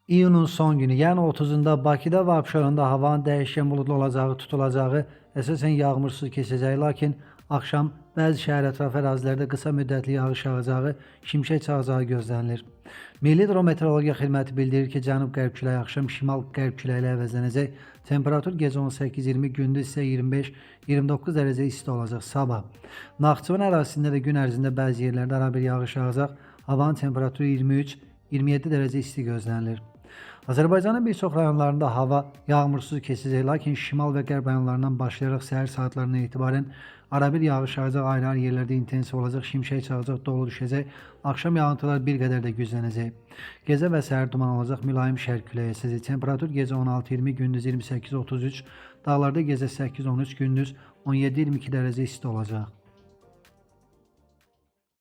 İyunun son günü, yəni 30-unda Bakıda və Abşeronda havanın dəyişkən buludlu olacağı tutulacağı, əsasən yağmursuz keçəcəyi, lakin axşam bəzi şəhər ətrafı ərazilərdə qısa müddətli yağış yağacağı, şimşək çaxacağı gözlənilir. Milli Hidrometeorologiya Xidməti bildirir ki, cənub-qərb küləyi axşam şimal-qərb küləyi ilə əvəzlənəcək. Temperatur gecə 18-20, gündüz isə 25-29 dərəcə isti olacaq. Sabah Naxçıvan ərazisində də gün ərzində bəzi yerlərdə arabir yağış yağacaq. Havanın temperaturu 23-27 dərəcə isti gözlənilir. Azərbaycanın bir çox rayonlarında hava yağmursuz keçəcək, lakin şimal və qərb rayonlarından başlayaraq səhər saatlarından etibarən arabir yağış yağacaq, ayrı-ayrı yerlərdə intensiv olacaq, şimşək çağacaq, dolu düşəcək, axşam yağıntılar bir qədər də güclənəcək. Gecə və səhər duman olacaq, mülayim şərq küləyi əsəcək. Temperatur gecə 16-20, gündüz 28-33, dağlarda gecə 8-13, gündüz 17-22 dərəcə isti olacaq.